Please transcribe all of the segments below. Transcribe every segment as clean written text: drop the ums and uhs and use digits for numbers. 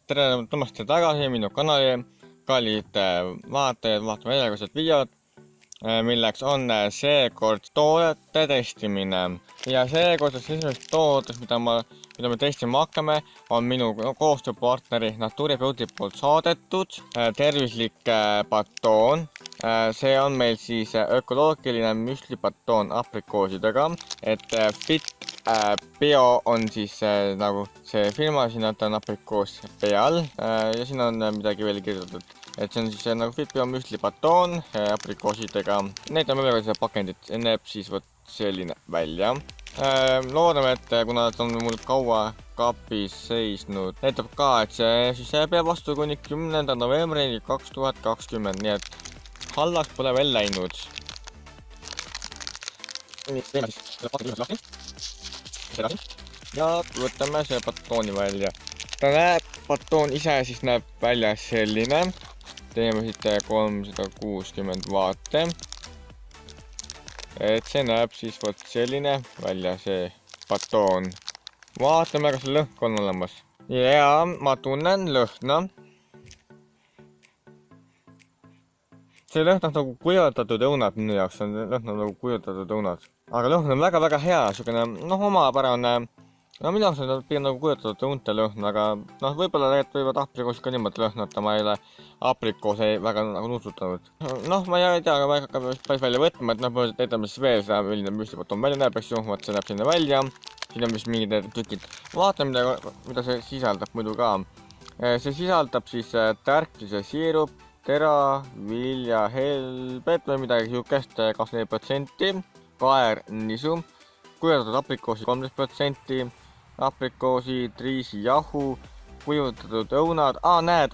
tere tulemast tagasi minu kanali, kallid vaatajad, vaatame järjekordset videot, milleks on seekord toodete testimine. Ja seekordses esimesest toodest, mida me testima hakkame, on minu koostööpartneri Natura Beauty poolt saadetud tervislik batoon. See on meil siis ökoloogiline müslibatoon aprikoosidega, et Fit Bio on siis nagu see firma, siin on aprikoos peal ja siin on midagi veel kirjutatud, et see on siis nagu Fit Bio müslibatoon aprikoosidega. Näitame veel seda pakendit, näeb siis vot selline välja. Loodame, et kuna ta on mul kaua kapis seisnud, näitab ka, et see siis peab vastu kuni 10. novembrini 2020, nii et halvaks pole veel läinud. Teeme siis selle pakendit lahti. Ja võtame see batooni välja. Batoon ise siis näeb välja selline. Teeme siit 360 vaate. Et see näeb siis vot selline välja, see batoon. Vaatame, kas lõhk on olemas. Ja ma tunnen lõhna. See lõhn on nagu kuivatatud õunad minu jaoks, see lõhn on nagu kuivatatud õunad. Aga lõhn on väga-väga hea, selline omapärane, minu jaoks on pigem nagu kuivatatud õunte lõhn, aga võib-olla võivad aprikoosid ka niimoodi lõhnata, ma ei ole aprikoose väga nagu nutsutanud. Ma ei tea, aga ma ei hakka päris välja võtma, et näitame siis veel seda, milline müslibatoon välja näeb, eks ju, vaat see näeb selline välja. Siin on vist mingid tükid. Vaatame, mida see sisaldab muidu ka. See sisaldab siis tärklise siirup, tera, vilja, helbet või midagi siukest 24%, kaernisu, kuivatatud aprikoosi 13%, aprikoosid, riisijahu, kuivatatud õunad, näed,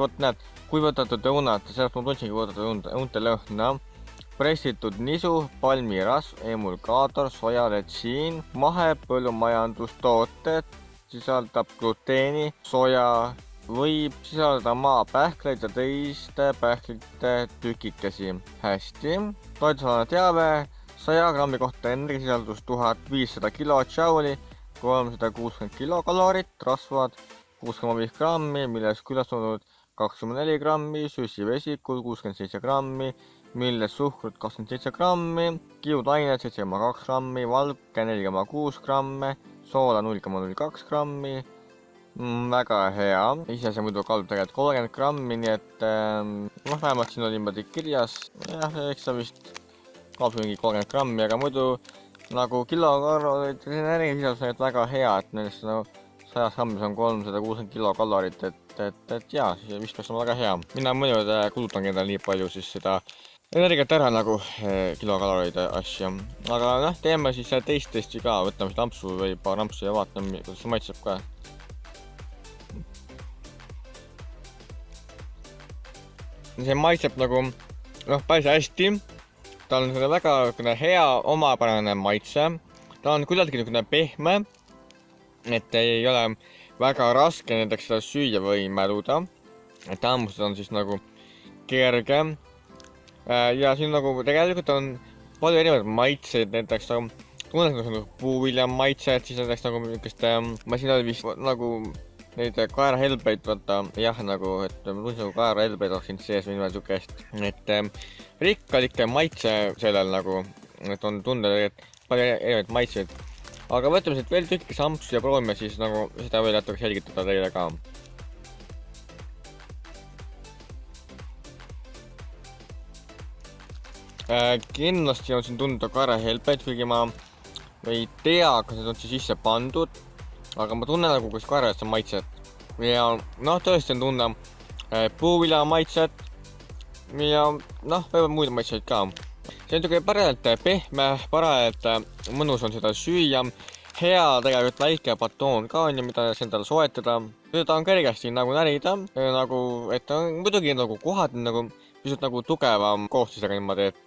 kuivatatud õunad, sellest ma tundsingi kuivatatud õunte lõhna, pressitud nisu, palmirasv, emulgaator, sojaletšiin, mahepõllumajandustooted, sisaldab gluteeni, soja, võib sisaldada maapähkleid ja teiste pähklite tükikesi. Hästi. Toidusalane teave, 100 grammi kohta energiasisaldus 1500 kilotšauli, 360 kilokalorit, rasvad 6,5 grammi, millest külastunud 24 grammi, süsivesikul 67 grammi, millest suhkrut 27 grammi, kiudained 7,2 grammi, valke 4,6 grammi, soola 0,02 grammi. Väga hea, ise see muidu kaalub tegelikult 30 grammi, nii et vähemalt siin on niimoodi kirjas, eks see vist kaalub mingi 30 grammi, aga muidu nagu kilokalorid, energiasisaldus on väga hea, et nendest 100 grammis on 360 kilokalorit, et jaa, see vist peaks olema väga hea. Mina muidu kulutangi endale nii palju siis seda energiat ära nagu kilokalorid asja, aga teeme siis teist testi ka, võtame siis lampsu või paar lampsu ja vaatame, kuidas see maitseb ka. See maitseb nagu päris hästi, ta on väga hea omapärane maitse, ta on kuidagi pehme, et ei ole väga raske näiteks seda süüa või mäluda, et hammustada on siis nagu kerge ja siin nagu tegelikult on palju erinevaid maitseid, näiteks nagu puuvilja maitset, siis näiteks nagu niisugust, ma siin oli vist nagu neid kaerahelbeid, vaata, jah, nagu, et ma tundsin nagu kaerahelbeid oleks siin sees või niimoodi siukest, et rikkalik maitse sellel nagu, et on tunda palju erinevaid maitseid. Aga võtame siit veel tükki sampsu ja proovime siis nagu seda veel natuke selgitada teile ka. Kindlasti on siin tunda kaerahelbeid, kuigi ma ei tea, kas need on siis sisse pandud. Aga ma tunnen nagu kus kaerajast on maitset. Ja tõesti on tunne puuvilja maitset ja võivad muid maitseid ka. See on tükki parajalt pehme, parajalt mõnus on seda süüa. Hea tegelikult väike batoon ka on ju, mida endale soetada. Seda on kergesti nagu närida, et on muidugi nagu kohad nagu pisut nagu tugevam koostisega niimoodi, et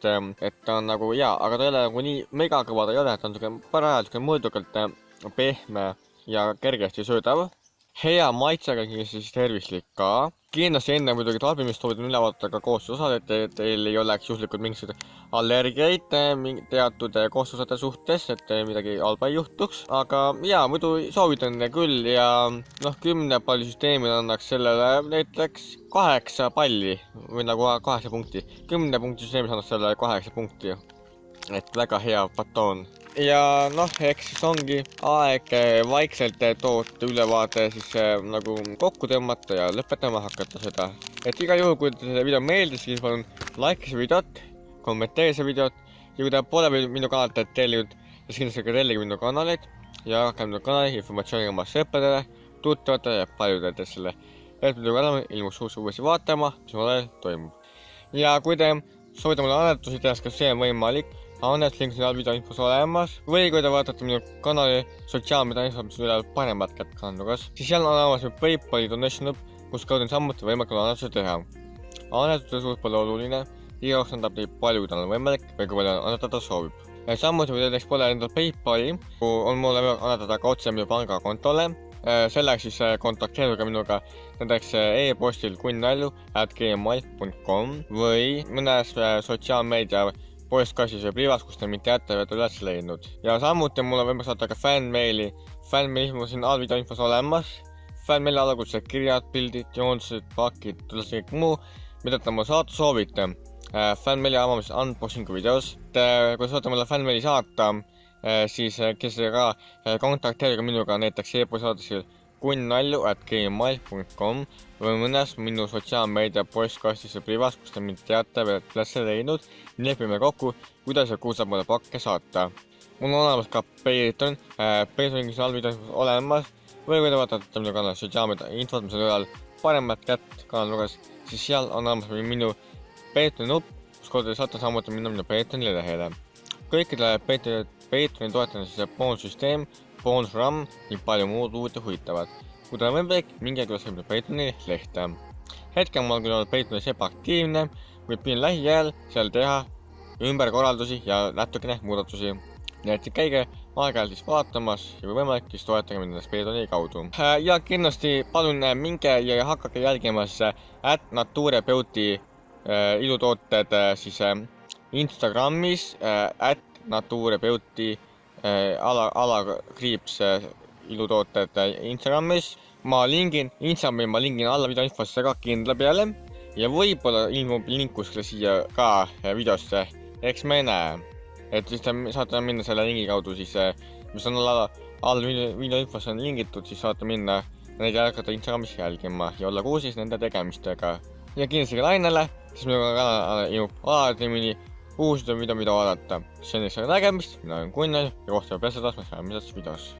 ta on nagu hea, aga ta ei ole nagu nii megakõva ta ei ole, ta on parajalt mõõdukalt pehme ja kergesti söödav. hea maitsega siis tervislik ka. Kindlasti enne muidugi tarbimist soovitan üle vaadata ka koostisosad, et teil ei oleks juhuslikult mingisuguseid allergiaid teatud koostisosade suhtes, et midagi halba ei juhtuks. Aga jaa, muidu soovitan küll ja 10 palli süsteemil annaks sellele näiteks 8 palli või nagu 8 punkti. 10 punkti süsteemis annaks sellele 8 punkti. Et väga hea batoon. Ja eks siis ongi aeg vaikselt toote ülevaade siis nagu kokku tõmmata ja lõpetama hakata seda. Et igal juhul, kui teile see video meeldis, siis palun like see videot, kommenteeri see videot ja kui te pole veel minu kanalit tellinud, siis kindlasti ka tellige minu kanalit ja jagage minu kanali informatsiooni oma sõpradele, tuttavatele ja paljudele teistele. Et minu kanal ilmus uuesti vaatama, mis mul toimub. Ja kui te soovite mulle annetusi teha, kas see on võimalik, annetuslink on seal video infos olemas või kui te vaatate minu kanali sotsiaalmeedia infos, mis on üle paremat kätt kannugas, siis seal on olemas PayPali donation up, kus kaudu on samuti võimalik annetusi teha. Annetuse suurt pole oluline, igaüks annab nii palju, kui tal on võimalik või kui palju annetada soovib. Samuti kui näiteks pole endal PayPali, on mulle annetada ka otse minu pangakontole. Selleks siis kontakteeruge minuga näiteks e-postil kunnalju@gmail.com või mõnes sotsiaalmeedia postkastis või privas, kus te mind teate või olete üles leidnud. Ja samuti mulle võimalik saata ka fännmeili. Fännmeili on siin all video infos olemas. Fännmeili algused kirjad, pildid, joonsused, pakid, kõik muu, mida te mulle saata soovite. Fännmeili avamised unboxingu videos. Kui saate mulle fännmeili saata, siis kindlasti ka kontakteerige minuga näiteks e-posti aadressil kunnalju@gmail.com või mõnes minu sotsiaalmeedia postkastis või privas, kus te mind teate või olete üles leidnud. Lepime kokku, kuidas ja kuhu saab mulle pakke saata. Mul on olemas ka Patreon, Patreonis on all video olemas või kui te vaatate minu kanali sotsiaalmeedia infot, mis on üle paremat kätt kanalugas, siis seal on olemas minu Patreoni nupp, kus kodu te saate samuti minna minu Patreoni lehele. Kõikidele Patreoni toetajale siis boonussüsteem, boonusramm ning palju muud uut ja huvitavat. Kui teil on võimalik, minge külas minu Patreoni lehte. Hetkel ma olen küll olnud Patreonis ebaaktiivne, kuid püüan lähiajal seal teha ümberkorraldusi ja natukene muudatusi. Nii et käige aeg-ajalt siis vaatamas ja kui võimalik, siis toetage mind Patreoni kaudu. Ja kindlasti palun minge ja hakake jälgimas @NatureBeauty ilutooted siis Instagramis @NatureBeauty __ ilutooted Instagramis. Ma lingin alla video infosse ka kindla peale ja võib-olla ilmub link kuskile siia ka videosse, eks me näe. Et siis te saate minna selle lingi kaudu siis, mis on all video infosse on lingitud, siis saate minna neid jätkata Instagramis jälgima ja olla kursis nende tegemistega. Ja kindlasti ka lainele, siis minu kanal ilmub alati mõni uus video, mida vaadata. See on nägemist, mina olen Kunnal ja kohtame peale taas, me saame videos.